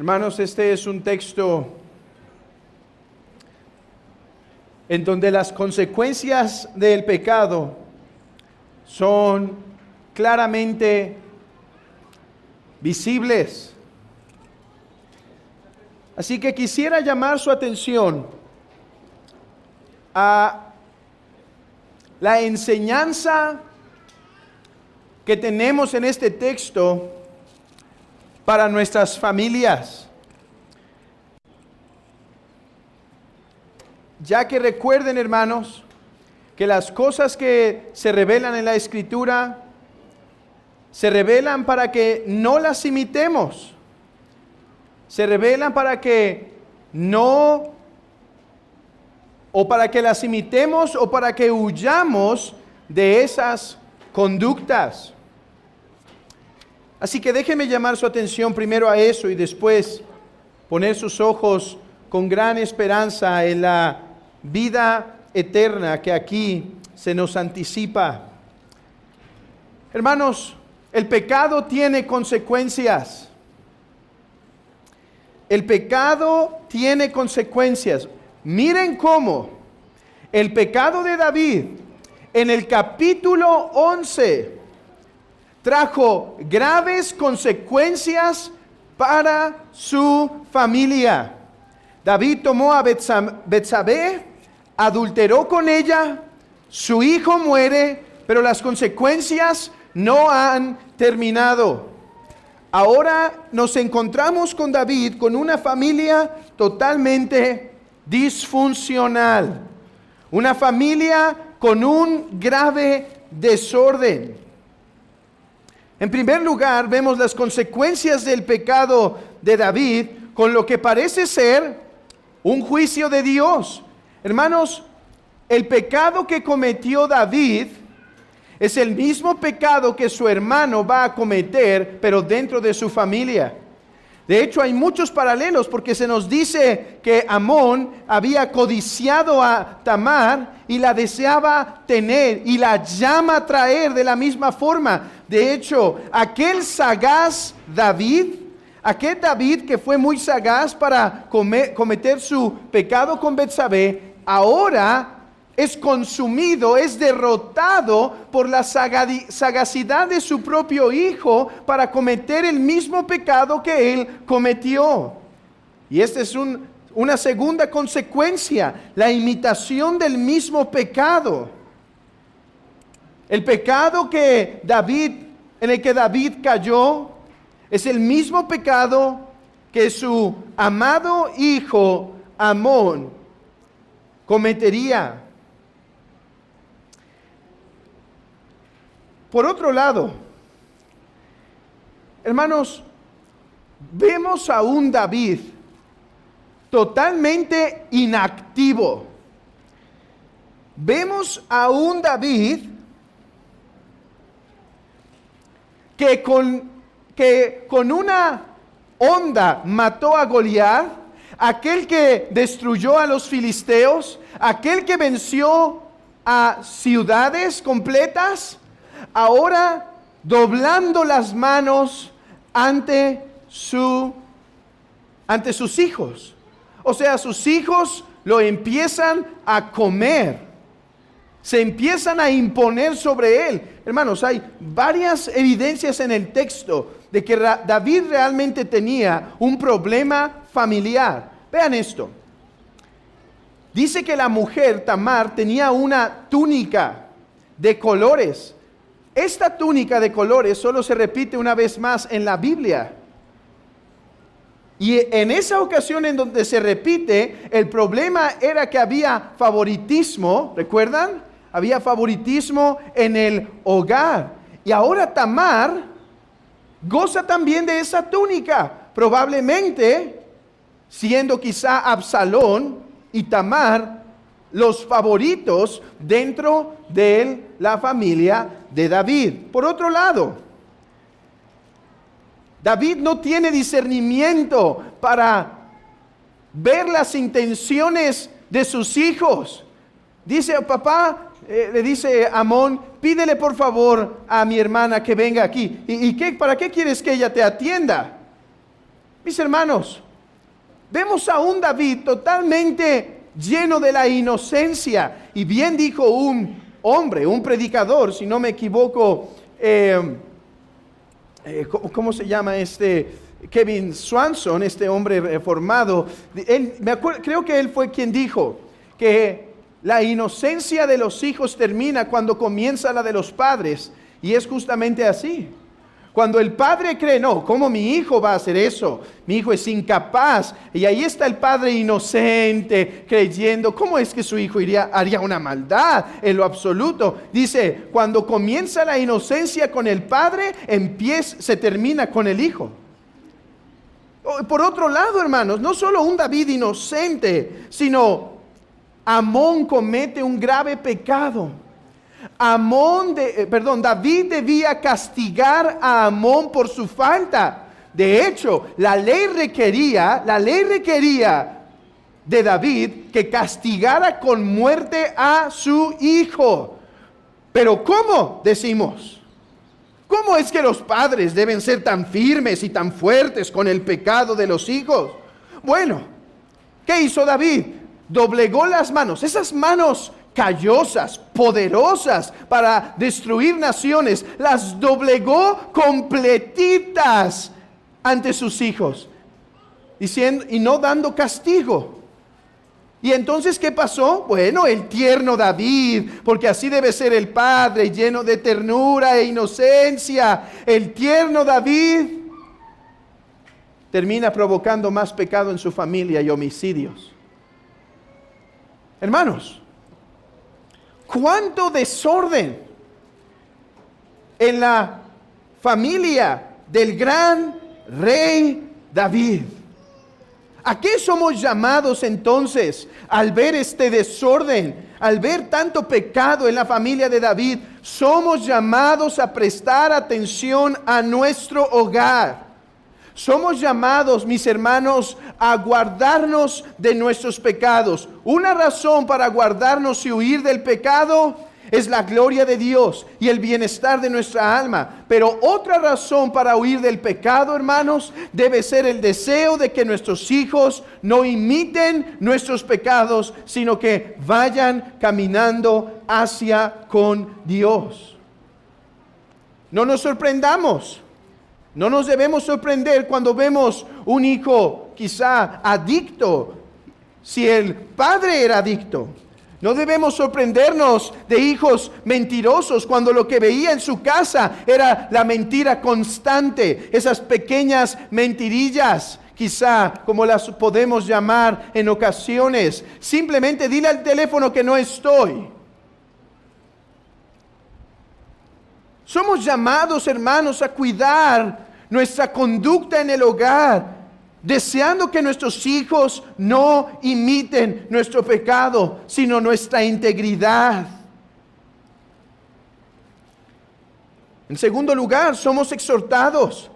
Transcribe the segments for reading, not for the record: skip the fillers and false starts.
Hermanos, este es un texto en donde las consecuencias del pecado son claramente visibles. Así que quisiera llamar su atención a la enseñanza que tenemos en este texto para nuestras familias. Ya que recuerden, hermanos, que las cosas que se revelan en la Escritura se revelan para que no las imitemos. Se revelan para que no, o para que las imitemos, o para que huyamos de esas conductas. Así que déjenme llamar su atención primero a eso y después poner sus ojos con gran esperanza en la vida eterna que aquí se nos anticipa. Hermanos, el pecado tiene consecuencias. El pecado tiene consecuencias. Miren cómo el pecado de David en el capítulo 11 trajo graves consecuencias para su familia. David tomó a Betsabé, adulteró con ella, su hijo muere, pero las consecuencias no han terminado. Ahora nos encontramos con David, con una familia totalmente disfuncional, una familia con un grave desorden. En primer lugar, vemos las consecuencias del pecado de David con lo que parece ser un juicio de Dios. Hermanos, el pecado que cometió David es el mismo pecado que su hermano va a cometer, pero dentro de su familia. De hecho, hay muchos paralelos porque se nos dice que Amón había codiciado a Tamar y la deseaba tener y la llama a traer de la misma forma. De hecho, aquel sagaz David, aquel David que fue muy sagaz para cometer su pecado con Betsabé, ahora es consumido, es derrotado por la sagacidad de su propio hijo para cometer el mismo pecado que él cometió. Y esta es una segunda consecuencia, la imitación del mismo pecado. El pecado en el que David cayó es el mismo pecado que su amado hijo Amón cometería. Por otro lado, hermanos, vemos a un David totalmente inactivo. Vemos a un David que con una honda mató a Goliat, aquel que destruyó a los filisteos, aquel que venció a ciudades completas, ahora doblando las manos ante sus hijos. O sea, sus hijos lo empiezan a comer, se empiezan a imponer sobre él. Hermanos, hay varias evidencias en el texto de que David realmente tenía un problema familiar. Vean esto. Dice que la mujer Tamar tenía una túnica de colores. Esta túnica de colores solo se repite una vez más en la Biblia. Y en esa ocasión en donde se repite, el problema era que había favoritismo, ¿recuerdan? Había favoritismo en el hogar. Y ahora Tamar goza también de esa túnica, probablemente siendo quizá Absalón y Tamar los favoritos dentro de la familia de David. Por otro lado, David no tiene discernimiento para ver las intenciones de sus hijos. Dice, papá, le dice Amón, pídele por favor a mi hermana que venga aquí. ¿Y qué, para qué quieres que ella te atienda? Mis hermanos, vemos a un David totalmente lleno de la inocencia. Y bien dijo un hombre, un predicador, si no me equivoco, ¿cómo se llama este? Kevin Swanson, este hombre reformado. Creo que él fue quien dijo que la inocencia de los hijos termina cuando comienza la de los padres. Y es justamente así. Cuando el padre cree, no, ¿cómo mi hijo va a hacer eso? Mi hijo es incapaz. Y ahí está el padre inocente, creyendo, ¿cómo es que su hijo haría una maldad en lo absoluto? Dice, cuando comienza la inocencia con el padre, se termina con el hijo. Por otro lado, hermanos, no solo un David inocente, sino Amón comete un grave pecado. David debía castigar a Amón por su falta. De hecho, la ley requería de David que castigara con muerte a su hijo. Pero ¿cómo? Decimos, ¿cómo es que los padres deben ser tan firmes y tan fuertes con el pecado de los hijos? Bueno, ¿qué hizo David? Doblegó las manos, esas manos callosas, poderosas para destruir naciones, las doblegó completitas ante sus hijos, diciendo, y no dando castigo. Y entonces, ¿qué pasó? Bueno, el tierno David, porque así debe ser el padre, lleno de ternura e inocencia, el tierno David termina provocando más pecado en su familia y homicidios. Hermanos, ¿cuánto desorden en la familia del gran rey David? ¿A qué somos llamados entonces al ver este desorden, al ver tanto pecado en la familia de David? Somos llamados a prestar atención a nuestro hogar. Somos llamados, mis hermanos, a guardarnos de nuestros pecados. Una razón para guardarnos y huir del pecado es la gloria de Dios y el bienestar de nuestra alma. Pero otra razón para huir del pecado, hermanos, debe ser el deseo de que nuestros hijos no imiten nuestros pecados, sino que vayan caminando hacia con Dios. No nos sorprendamos. No nos debemos sorprender cuando vemos un hijo quizá adicto, si el padre era adicto. No debemos sorprendernos de hijos mentirosos cuando lo que veía en su casa era la mentira constante, esas pequeñas mentirillas, quizá como las podemos llamar en ocasiones. Simplemente dile al teléfono que no estoy. Somos llamados, hermanos, a cuidar nuestra conducta en el hogar, deseando que nuestros hijos no imiten nuestro pecado, sino nuestra integridad. En segundo lugar, somos exhortados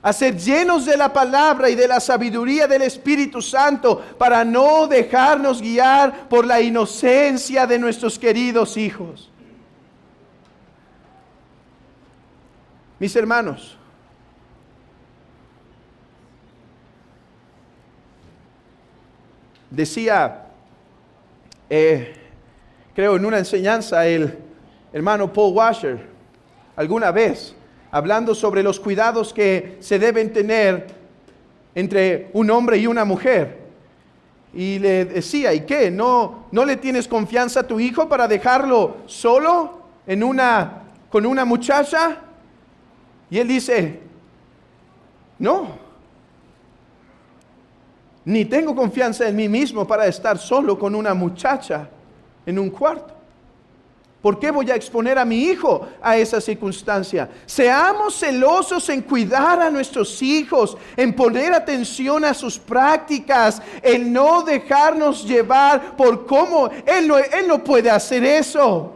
a ser llenos de la palabra y de la sabiduría del Espíritu Santo para no dejarnos guiar por la inocencia de nuestros queridos hijos. Mis hermanos, decía, creo en una enseñanza, el hermano Paul Washer, alguna vez, hablando sobre los cuidados que se deben tener entre un hombre y una mujer. Y le decía, ¿y qué? ¿No le tienes confianza a tu hijo para dejarlo solo con una muchacha? Y él dice, no, ni tengo confianza en mí mismo para estar solo con una muchacha en un cuarto. ¿Por qué voy a exponer a mi hijo a esa circunstancia? Seamos celosos en cuidar a nuestros hijos, en poner atención a sus prácticas, en no dejarnos llevar por cómo él no puede hacer eso.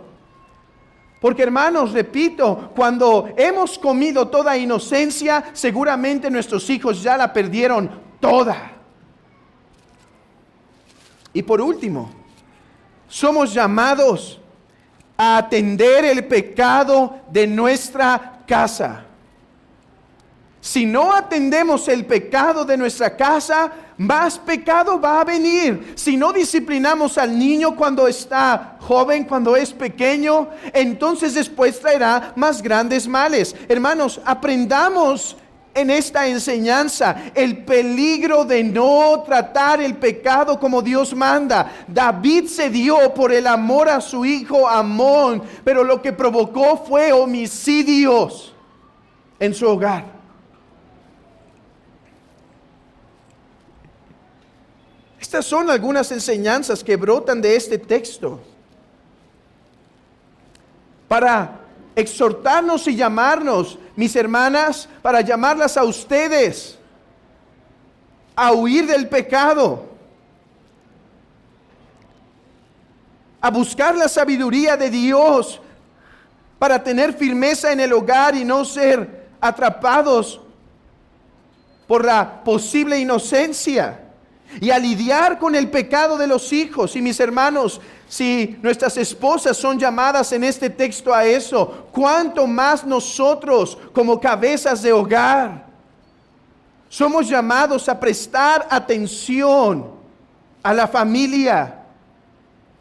Porque, hermanos, repito, cuando hemos comido toda inocencia, seguramente nuestros hijos ya la perdieron toda. Y por último, somos llamados a atender el pecado de nuestra casa. Si no atendemos el pecado de nuestra casa, más pecado va a venir. Si no disciplinamos al niño cuando está joven, cuando es pequeño, entonces después traerá más grandes males. Hermanos, aprendamos en esta enseñanza el peligro de no tratar el pecado como Dios manda. David se dio por el amor a su hijo Amón, pero lo que provocó fue homicidios en su hogar. Estas son algunas enseñanzas que brotan de este texto para exhortarnos y llamarnos, mis hermanas, para llamarlas a ustedes a huir del pecado, a buscar la sabiduría de Dios para tener firmeza en el hogar y no ser atrapados por la posible inocencia, y a lidiar con el pecado de los hijos. Y mis hermanos, si nuestras esposas son llamadas en este texto a eso, ¿cuánto más nosotros como cabezas de hogar somos llamados a prestar atención a la familia,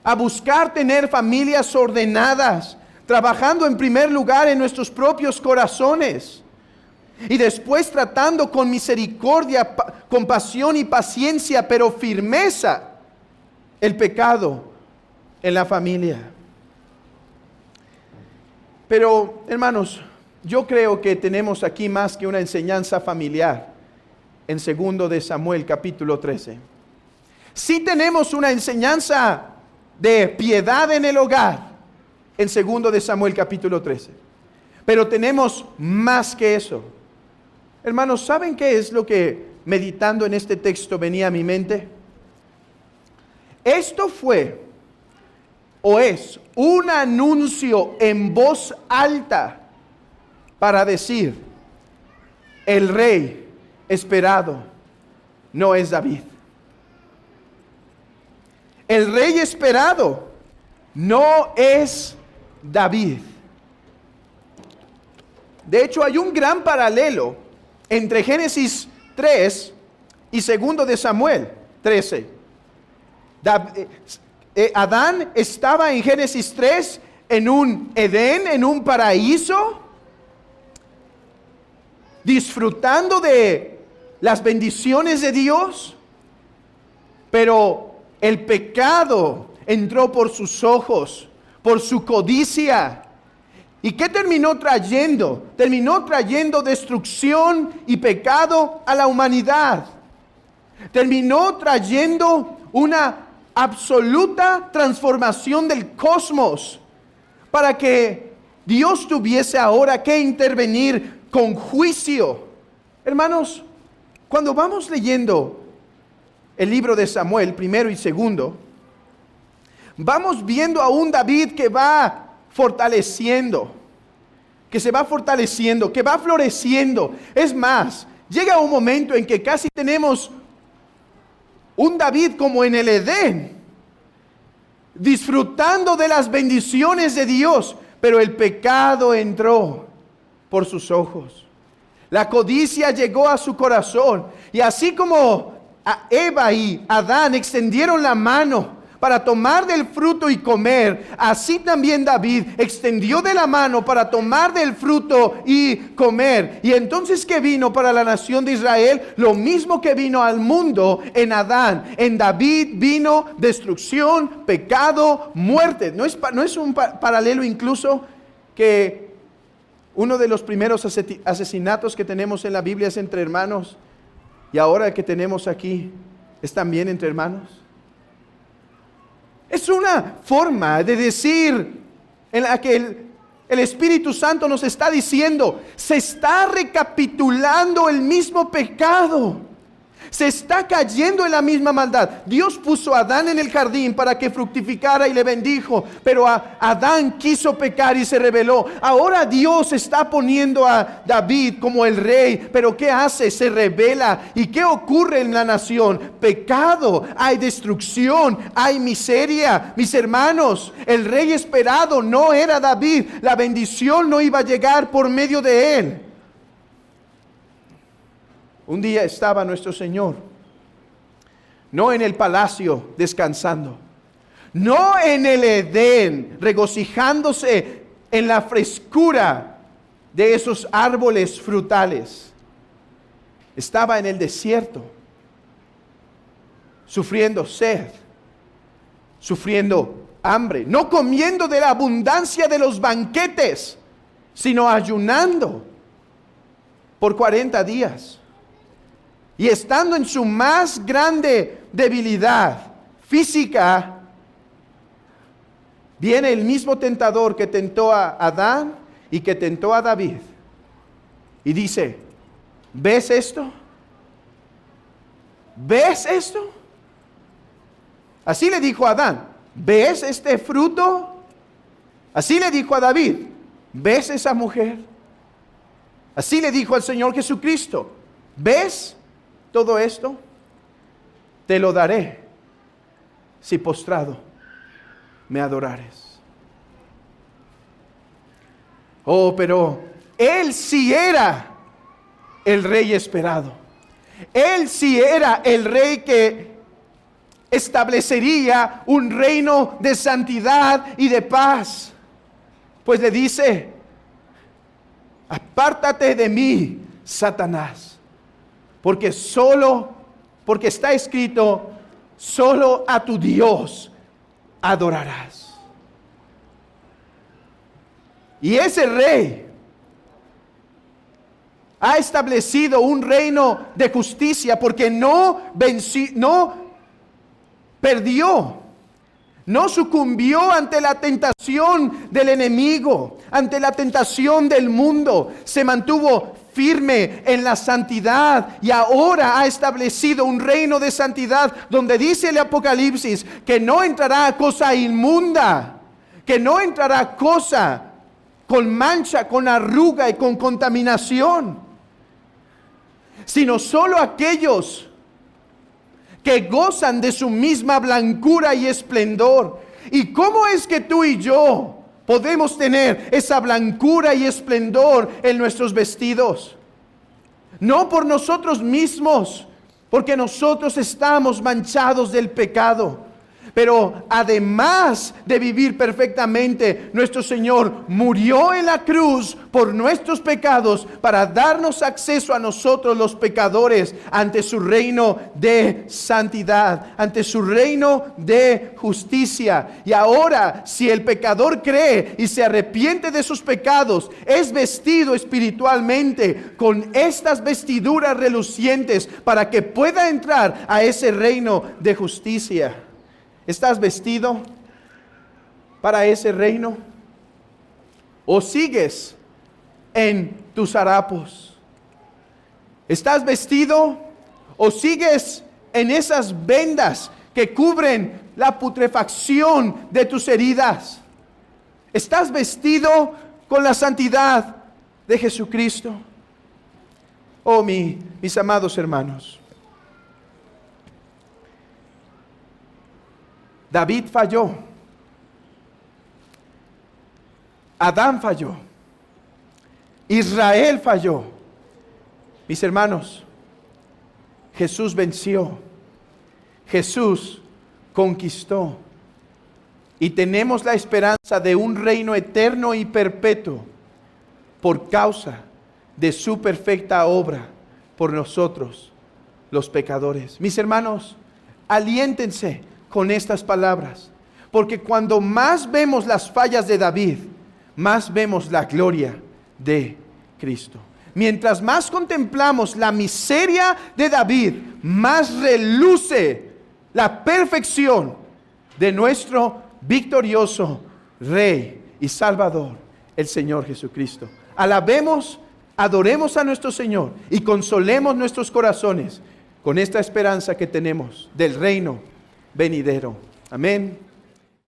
a buscar tener familias ordenadas, trabajando en primer lugar en nuestros propios corazones y después tratando con misericordia, compasión y paciencia, pero firmeza, el pecado en la familia? Pero, hermanos, yo creo que tenemos aquí más que una enseñanza familiar en 2 de Samuel capítulo 13. Sí tenemos una enseñanza de piedad en el hogar en 2 de Samuel capítulo 13. Pero tenemos más que eso. Hermanos, ¿saben qué es lo que meditando en este texto venía a mi mente? Esto fue o es un anuncio en voz alta para decir: el rey esperado no es David. El rey esperado no es David. De hecho, hay un gran paralelo entre Génesis 3 y 2 de Samuel 13. Adán estaba en Génesis 3 en un Edén, en un paraíso, disfrutando de las bendiciones de Dios, pero el pecado entró por sus ojos, por su codicia. ¿Y qué terminó trayendo? Terminó trayendo destrucción y pecado a la humanidad. Terminó trayendo una absoluta transformación del cosmos para que Dios tuviese ahora que intervenir con juicio. Hermanos, cuando vamos leyendo el libro de Samuel, 1 y 2, vamos viendo a un David que va fortaleciendo, que se va fortaleciendo, que va floreciendo. Es más, llega un momento en que casi tenemos un David como en el Edén, disfrutando de las bendiciones de Dios, pero el pecado entró por sus ojos. La codicia llegó a su corazón, y así como a Eva y Adán extendieron la mano para tomar del fruto y comer, así también David extendió de la mano para tomar del fruto y comer. Y entonces, ¿qué vino para la nación de Israel? Lo mismo que vino al mundo en Adán. En David vino destrucción, pecado, muerte. ¿No es un paralelo incluso que uno de los primeros asesinatos que tenemos en la Biblia es entre hermanos, y ahora que tenemos aquí es también entre hermanos? Es una forma de decir en la que el Espíritu Santo nos está diciendo: se está recapitulando el mismo pecado, se está cayendo en la misma maldad. Dios puso a Adán en el jardín para que fructificara y le bendijo, pero Adán quiso pecar y se rebeló. Ahora Dios está poniendo a David como el rey, pero ¿qué hace? Se rebela. ¿Y qué ocurre en la nación? Pecado, hay destrucción, hay miseria. Mis hermanos, el rey esperado no era David. La bendición no iba a llegar por medio de él. Un día estaba nuestro Señor, no en el palacio descansando, no en el Edén regocijándose en la frescura de esos árboles frutales. Estaba en el desierto, sufriendo sed, sufriendo hambre, no comiendo de la abundancia de los banquetes, sino ayunando por 40 días. Y estando en su más grande debilidad física, viene el mismo tentador que tentó a Adán y que tentó a David. Y dice, ¿ves esto? ¿Ves esto? Así le dijo a Adán, ¿ves este fruto? Así le dijo a David, ¿ves esa mujer? Así le dijo al Señor Jesucristo, ¿ves todo esto? Te lo daré si postrado me adorares. Oh, pero Él sí era el rey esperado. Él sí era el rey que establecería un reino de santidad y de paz. Pues le dice, apártate de mí, Satanás, porque está escrito, solo a tu Dios adorarás. Y ese rey ha establecido un reino de justicia porque no perdió, no sucumbió ante la tentación del enemigo, ante la tentación del mundo. Se mantuvo firme en la santidad y ahora ha establecido un reino de santidad donde dice el Apocalipsis que no entrará cosa inmunda, que no entrará cosa con mancha, con arruga y con contaminación, sino solo aquellos que gozan de su misma blancura y esplendor. ¿Y cómo es que tú y yo podemos tener esa blancura y esplendor en nuestros vestidos? No por nosotros mismos, porque nosotros estamos manchados del pecado. Pero además de vivir perfectamente, nuestro Señor murió en la cruz por nuestros pecados para darnos acceso a nosotros los pecadores ante su reino de santidad, ante su reino de justicia. Y ahora, si el pecador cree y se arrepiente de sus pecados, es vestido espiritualmente con estas vestiduras relucientes para que pueda entrar a ese reino de justicia. ¿Estás vestido para ese reino? ¿O sigues en tus harapos? ¿Estás vestido o sigues en esas vendas que cubren la putrefacción de tus heridas? ¿Estás vestido con la santidad de Jesucristo? Oh, mis amados hermanos, David falló, Adán falló, Israel falló. Mis hermanos, Jesús venció, Jesús conquistó y tenemos la esperanza de un reino eterno y perpetuo por causa de su perfecta obra por nosotros, los pecadores. Mis hermanos, aliéntense con estas palabras, porque cuando más vemos las fallas de David, más vemos la gloria de Cristo. Mientras más contemplamos la miseria de David, más reluce la perfección de nuestro victorioso Rey y Salvador, el Señor Jesucristo. Alabemos, adoremos a nuestro Señor y consolemos nuestros corazones con esta esperanza que tenemos del reino venidero. Amén.